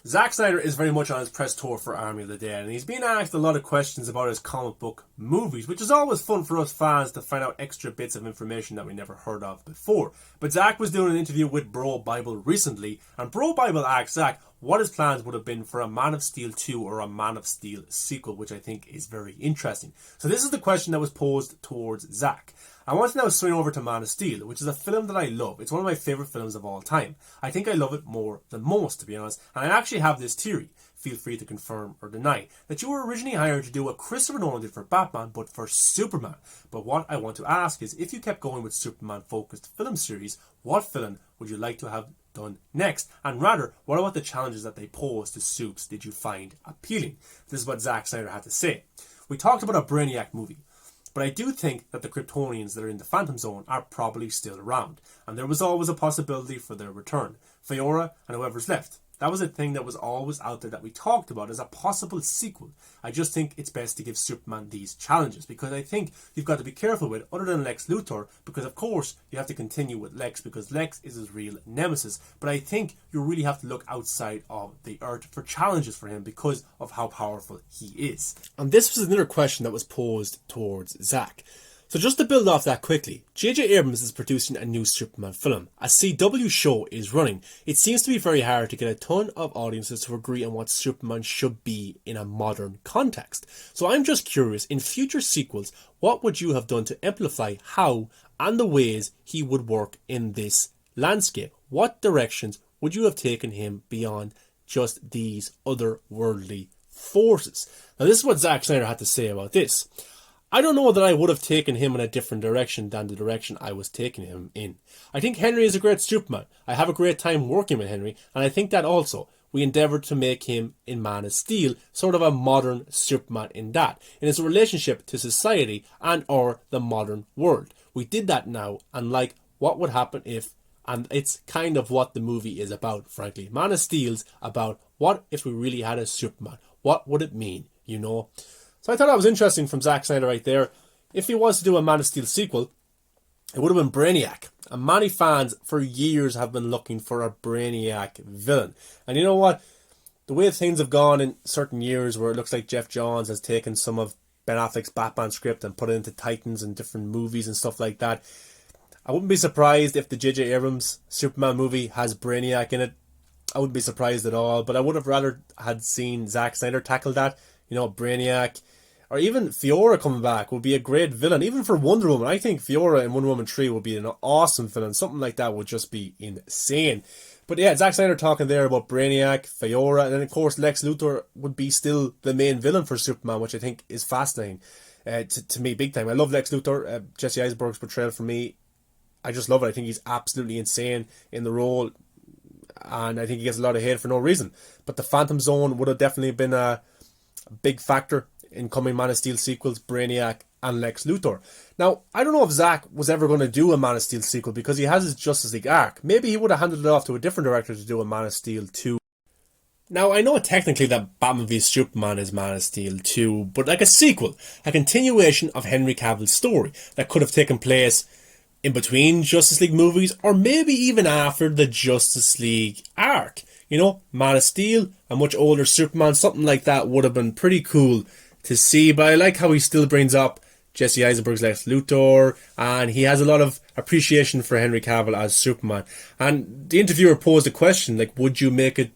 Zack Snyder is very much on his press tour for Army of the Dead, and he's been asked a lot of questions about his comic book movies, which is always fun for us fans to find out extra bits of information that we never heard of before. But Zack was doing an interview with Bro Bible recently, and Bro Bible asked Zack what his plans would have been for a Man of Steel 2 or a Man of Steel sequel, which I think is very interesting. So this is the question that was posed towards Zack. I want to now swing over to Man of Steel, which is a film that I love. It's one of my favourite films of all time. I think I love it more than most, to be honest, and I actually have this theory, feel free to confirm or deny, that you were originally hired to do what Christopher Nolan did for Batman, but for Superman. But what I want to ask is, if you kept going with Superman-focused film series, what film would you like to have done next? And rather, what about the challenges that they posed to Supes did you find appealing? This is what Zack Snyder had to say. We talked about a Brainiac movie, but I do think that the Kryptonians that are in the Phantom Zone are probably still around, and there was always a possibility for their return. Fiora and whoever's left. That was a thing that was always out there that we talked about as a possible sequel. I just think it's best to give Superman these challenges, because I think you've got to be careful with, other than Lex Luthor, because of course you have to continue with Lex, because Lex is his real nemesis. But I think you really have to look outside of the Earth for challenges for him because of how powerful he is. And this was another question that was posed towards Zack. So just to build off that quickly, J.J. Abrams is producing a new Superman film. A CW show is running. It seems to be very hard to get a ton of audiences to agree on what Superman should be in a modern context. So I'm just curious, in future sequels, what would you have done to amplify how and the ways he would work in this landscape? What directions would you have taken him beyond just these otherworldly forces? Now this is what Zack Snyder had to say about this. I don't know that I would have taken him in a different direction than the direction I was taking him in. I think Henry is a great Superman. I have a great time working with Henry, and I think that also we endeavoured to make him in Man of Steel sort of a modern Superman in his relationship to society and or the modern world. We did that now, and like what would happen if, and it's kind of what the movie is about, frankly. Man of Steel's about what if we really had a Superman? What would it mean, you know? So I thought that was interesting from Zack Snyder right there. If he was to do a Man of Steel sequel, it would have been Brainiac. And many fans for years have been looking for a Brainiac villain. And you know what? The way things have gone in certain years where it looks like Jeff Johns has taken some of Ben Affleck's Batman script and put it into Titans and different movies and stuff like that, I wouldn't be surprised if the J.J. Abrams Superman movie has Brainiac in it. I wouldn't be surprised at all. But I would have rather had seen Zack Snyder tackle that. You know, Brainiac, or even Fiora coming back would be a great villain. Even for Wonder Woman, I think Fiora in Wonder Woman 3 would be an awesome villain. Something like that would just be insane. But yeah, Zack Snyder talking there about Brainiac, Fiora, and then of course Lex Luthor would be still the main villain for Superman, which I think is fascinating to me big time. I love Lex Luthor. Jesse Eisenberg's portrayal for me, I just love it. I think he's absolutely insane in the role, and I think he gets a lot of hate for no reason. But the Phantom Zone would have definitely been a big factor in coming Man of Steel sequels, Brainiac and Lex Luthor. Now, I don't know if Zack was ever going to do a Man of Steel sequel because he has his Justice League arc. Maybe he would have handed it off to a different director to do a Man of Steel 2. Now, I know technically that Batman v Superman is Man of Steel 2, but like a sequel, a continuation of Henry Cavill's story that could have taken place in between Justice League movies, or maybe even after the Justice League arc. You know, Man of Steel, a much older Superman, something like that would have been pretty cool to see. But I like how he still brings up Jesse Eisenberg's Lex Luthor, and he has a lot of appreciation for Henry Cavill as Superman. And the interviewer posed a question, like, would you make it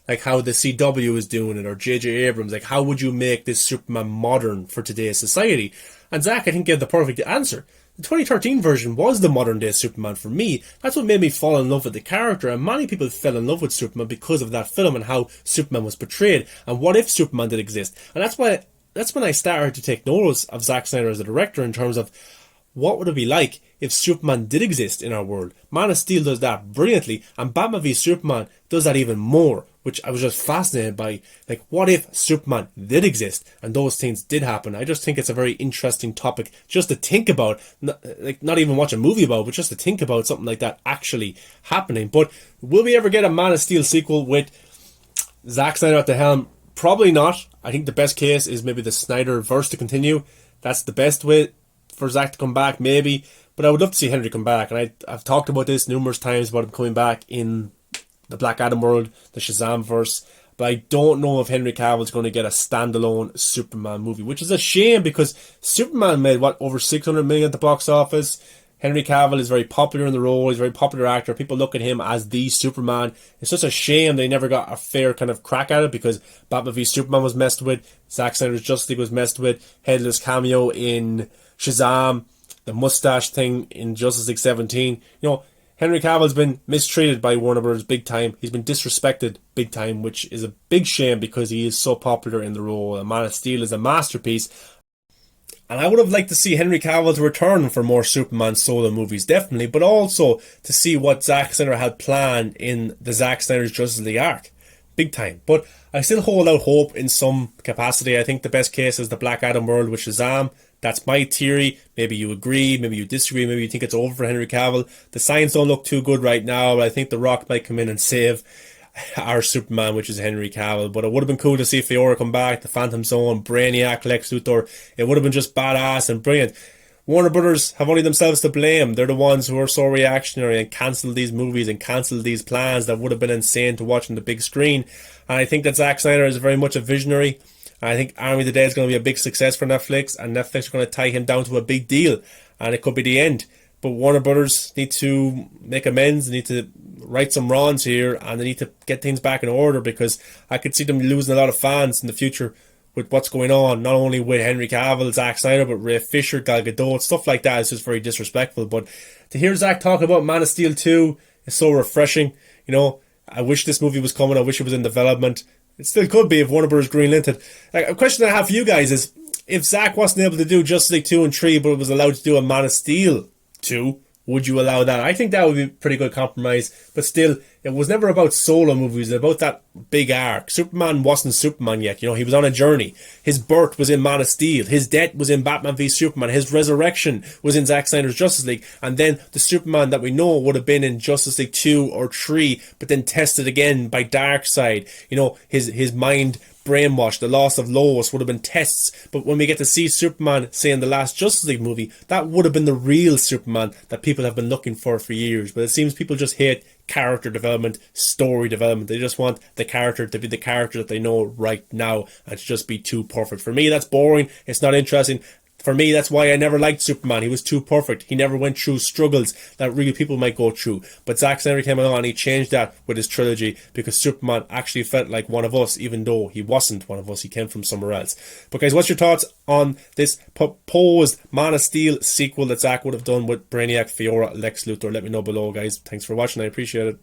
like how the CW is doing it, or J.J. Abrams, like how would you make this Superman modern for today's society? And Zack, I think, gave the perfect answer. The 2013 version was the modern day Superman for me. That's what made me fall in love with the character, and many people fell in love with Superman because of that film and how Superman was portrayed, and what if Superman did exist. And that's when I started to take notice of Zack Snyder as a director in terms of what would it be like if Superman did exist in our world. Man of Steel does that brilliantly, and Batman v Superman does that even more, which I was just fascinated by. Like, what if Superman did exist and those things did happen? I just think it's a very interesting topic just to think about, not even watch a movie about, but just to think about something like that actually happening. But will we ever get a Man of Steel sequel with Zack Snyder at the helm? Probably not. I think the best case is maybe the Snyder verse to continue. That's the best way for Zack to come back, maybe. But I would love to see Henry come back. And I've talked about this numerous times about him coming back in the Black Adam world, the Shazam verse. but I don't know if Henry Cavill's going to get a standalone Superman movie, which is a shame because Superman made, over 600 million at the box office. Henry Cavill is very popular in the role. He's a very popular actor. People look at him as the Superman. It's just a shame they never got a fair kind of crack at it because Batman v Superman was messed with. Zack Snyder's Justice League was messed with. Headless cameo in Shazam. The mustache thing in Justice League 17. Henry Cavill's been mistreated by Warner Bros. Big time. He's been disrespected big time, which is a big shame because he is so popular in the role. And Man of Steel is a masterpiece. And I would have liked to see Henry Cavill's return for more Superman solo movies, definitely, but also to see what Zack Snyder had planned in the Zack Snyder's Justice League arc. Big time. But I still hold out hope in some capacity. I think the best case is the Black Adam world with Shazam. That's my theory. Maybe you agree, maybe you disagree, maybe you think it's over for Henry Cavill. The signs don't look too good right now, but I think The Rock might come in and save our Superman, which is Henry Cavill. But it would have been cool to see Fiora come back, the Phantom Zone, Brainiac, Lex Luthor. It would have been just badass and brilliant. Warner Brothers have only themselves to blame. They're the ones who are so reactionary and cancelled these movies and cancelled these plans that would have been insane to watch on the big screen. And I think that Zack Snyder is very much a visionary. I think Army of the Dead is going to be a big success for Netflix, and Netflix are going to tie him down to a big deal, and it could be the end. But Warner Brothers need to make amends, they need to right some wrongs here, and they need to get things back in order because I could see them losing a lot of fans in the future with what's going on, not only with Henry Cavill, Zack Snyder, but Ray Fisher, Gal Gadot, stuff like that is just very disrespectful. But to hear Zack talk about Man of Steel 2 is so refreshing. I wish this movie was coming, I wish it was in development. It still could be if Warner Bros. Greenlit it. A question I have for you guys is, if Zack wasn't able to do Justice League 2 and 3, but was allowed to do a Man of Steel 2, would you allow that? I think that would be a pretty good compromise. But still, it was never about solo movies, it was about that big arc. Superman wasn't Superman yet. He was on a journey. His birth was in Man of Steel. His death was in Batman v Superman. His resurrection was in Zack Snyder's Justice League. And then the Superman that we know would have been in Justice League 2 or 3, but then tested again by Darkseid. His mind brainwashed, the loss of Lois would have been tests. But when we get to see Superman, say in the last Justice League movie, that would have been the real Superman that people have been looking for years. But it seems people just hate character development, story development. They just want the character to be the character that they know right now and to just be too perfect. For me, that's boring. It's not interesting. For me, that's why I never liked Superman. He was too perfect. He never went through struggles that real people might go through. But Zack Snyder came along and he changed that with his trilogy because Superman actually felt like one of us, even though he wasn't one of us. He came from somewhere else. But guys, what's your thoughts on this proposed Man of Steel sequel that Zack would have done with Brainiac, Fiora, Lex Luthor? Let me know below, guys. Thanks for watching. I appreciate it.